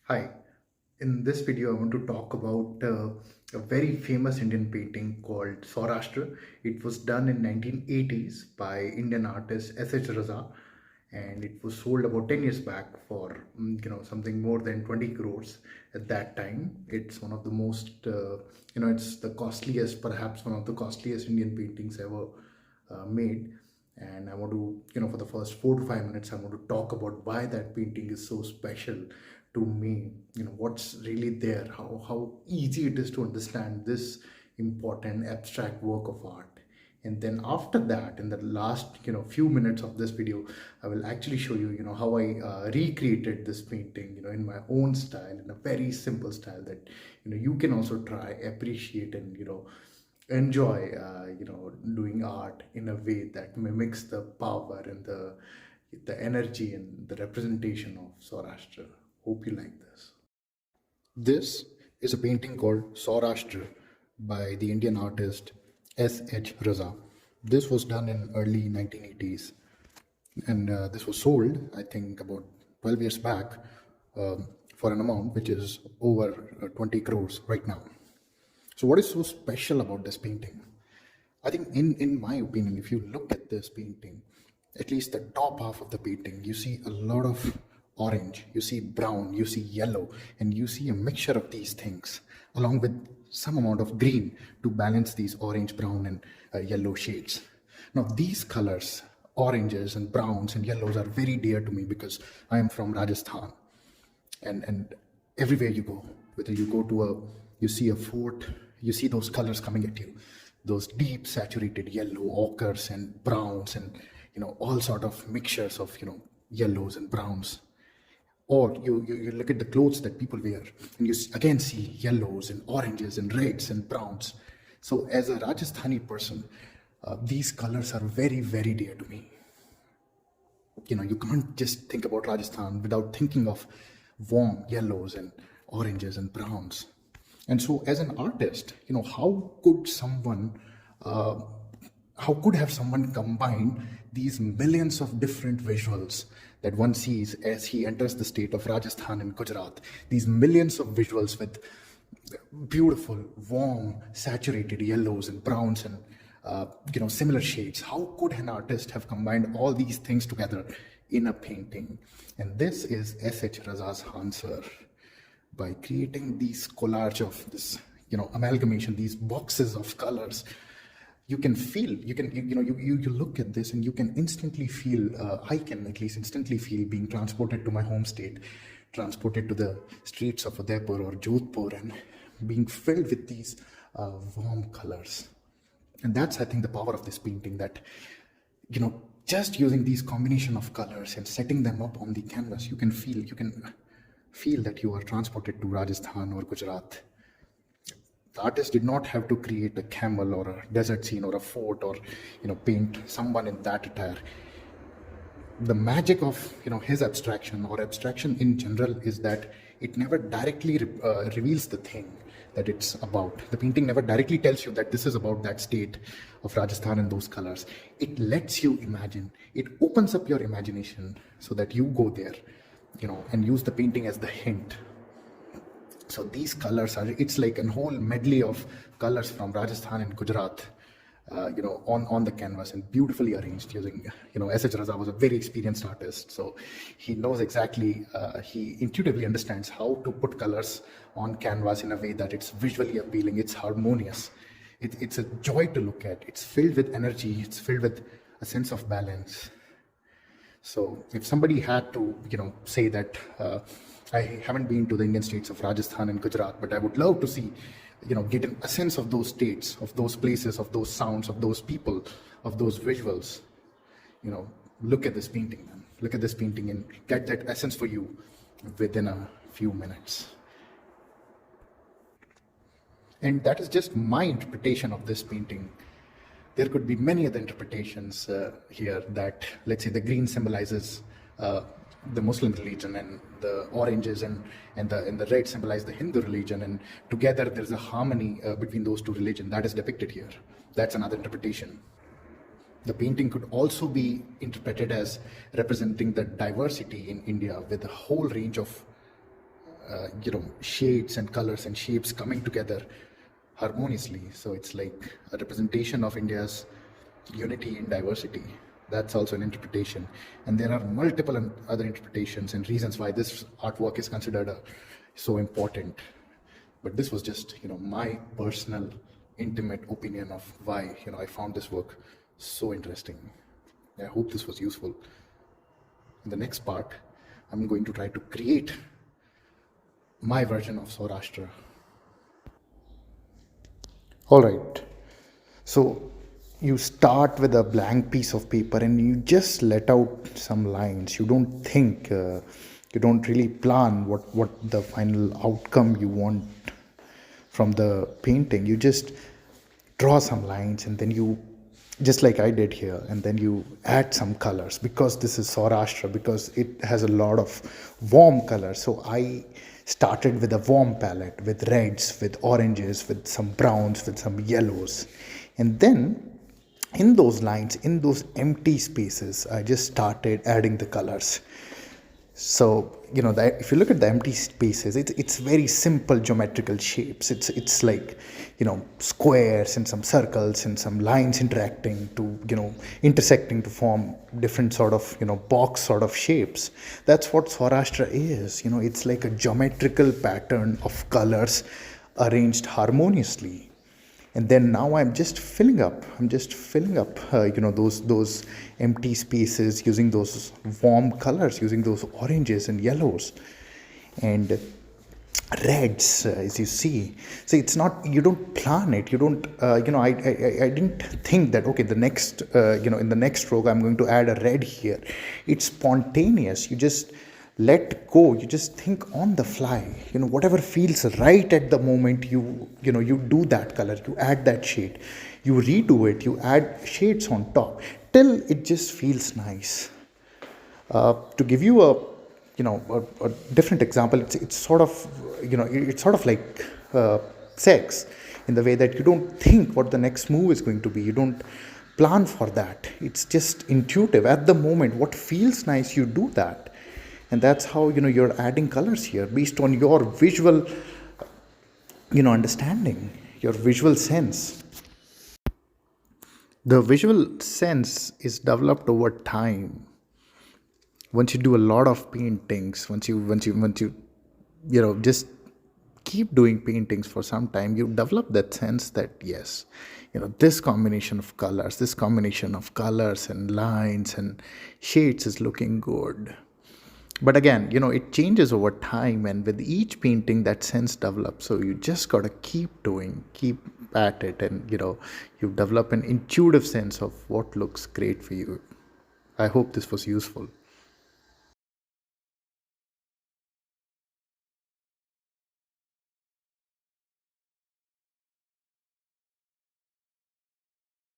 Hi, in this video I want to talk about a very famous Indian painting called Saurashtra. It was done in 1980s by Indian artist S.H. Raza, and it was sold about 10 years back for something more than 20 crores at that time. It's one of the most it's the costliest, perhaps one of the costliest Indian paintings ever made. And I want to, for the first 4 to 5 minutes, I want to talk about why that painting is so special to me. What's really there, how easy it is to understand this important abstract work of art. And then after that, in the last few minutes of this video, I will actually show you how I recreated this painting in my own style, in a very simple style that you can also try, appreciate, and enjoy doing art in a way that mimics the power and the energy and the representation of Saurashtra. Hope you like this. This is a painting called Saurashtra by the Indian artist S.H. Raza. This was done in early 1980s, and this was sold, I think, about 12 years back for an amount which is over 20 crores right now. So what is so special about this painting? I think in my opinion, if you look at this painting, at least the top half of the painting, you see a lot of orange, you see brown, you see yellow, and you see a mixture of these things along with some amount of green to balance these orange, brown, and yellow shades. Now these colors, oranges and browns and yellows, are very dear to me because I am from Rajasthan. And everywhere you go, whether you go to you see a fort, you see those colors coming at you, those deep saturated yellow ochres and browns, and all sort of mixtures of yellows and browns. Or you look at the clothes that people wear, and you again see yellows and oranges and reds and browns. So as a Rajasthani person, these colors are very, very dear to me. You can't just think about Rajasthan without thinking of warm yellows and oranges and browns. And so as an artist, how could have someone combine these millions of different visuals that one sees as he enters the state of Rajasthan and Gujarat, these millions of visuals with beautiful, warm, saturated yellows and browns and similar shades. How could an artist have combined all these things together in a painting? And this is S.H. Raza's answer. By creating these collage of this, amalgamation, these boxes of colors, you can feel, you look at this and you can instantly feel, I can at least instantly feel being transported to my home state, transported to the streets of Udaipur or Jodhpur, and being filled with these warm colors. And that's, I think, the power of this painting, that just using these combination of colors and setting them up on the canvas, you can feel that you are transported to Rajasthan or Gujarat. The artist did not have to create a camel or a desert scene or a fort or paint someone in that attire. The magic of his abstraction, or abstraction in general, is that it never directly reveals the thing that it's about. The painting never directly tells you that this is about that state of Rajasthan and those colors. It lets you imagine. It opens up your imagination so that you go there, and use the painting as the hint. So these colors it's like a whole medley of colors from Rajasthan and Gujarat, on the canvas, and beautifully arranged using, S.H. Raza was a very experienced artist. So he knows exactly, he intuitively understands how to put colors on canvas in a way that it's visually appealing, it's harmonious. It's a joy to look at. It's filled with energy. It's filled with a sense of balance. So if somebody had to, say that I haven't been to the Indian states of Rajasthan and Gujarat, but I would love to see, get a sense of those states, of those places, of those sounds, of those people, of those visuals, look at this painting, man. Look at this painting and get that essence for you within a few minutes. And that is just my interpretation of this painting. There could be many other interpretations here, that, let's say, the green symbolizes the Muslim religion, and the oranges and the red symbolize the Hindu religion, and together there's a harmony between those two religions that is depicted here. That's another interpretation. The painting could also be interpreted as representing the diversity in India, with a whole range of shades and colors and shapes coming together harmoniously. So it's like a representation of India's unity in diversity. That's also an interpretation, and there are multiple other interpretations and reasons why this artwork is considered so important. But this was just my personal intimate opinion of why I found this work so interesting. I hope this was useful. In the next part, I'm going to try to create my version of Saurashtra. All right. So you start with a blank piece of paper and you just let out some lines. You don't think, you don't really plan what the final outcome you want from the painting. You just draw some lines and then you, just like I did here, and then you add some colors because this is Saurashtra, because it has a lot of warm colors. So I started with a warm palette with reds, with oranges, with some browns, with some yellows. And then in those lines, in those empty spaces, I just started adding the colors. So if you look at the empty spaces, it's very simple geometrical shapes. It's like squares and some circles and some lines interacting to intersecting to form different sort of box sort of shapes. That's what Saurashtra is. It's like a geometrical pattern of colors arranged harmoniously. And then now I'm just filling up those empty spaces using those warm colors, using those oranges and yellows and reds, as you see. It's not, you don't plan it, you don't I didn't think that okay, the next in the next stroke I'm going to add a red here. It's spontaneous. You just let go, you just think on the fly. Whatever feels right at the moment, you do that color, you add that shade, you redo it, you add shades on top till it just feels nice. To give you a different example, it's sort of it's sort of like sex, in the way that you don't think what the next move is going to be. You don't plan for that. It's just intuitive at the moment. What feels nice, you do that. And that's how you're adding colors here based on your visual understanding, your visual sense. The visual sense is developed over time. Once you do a lot of paintings, once you just keep doing paintings for some time, you develop that sense that yes, this combination of colors and lines and shades is looking good. But again, it changes over time, and with each painting that sense develops. So you just got to keep at it, and you develop an intuitive sense of what looks great for you. I hope this was useful.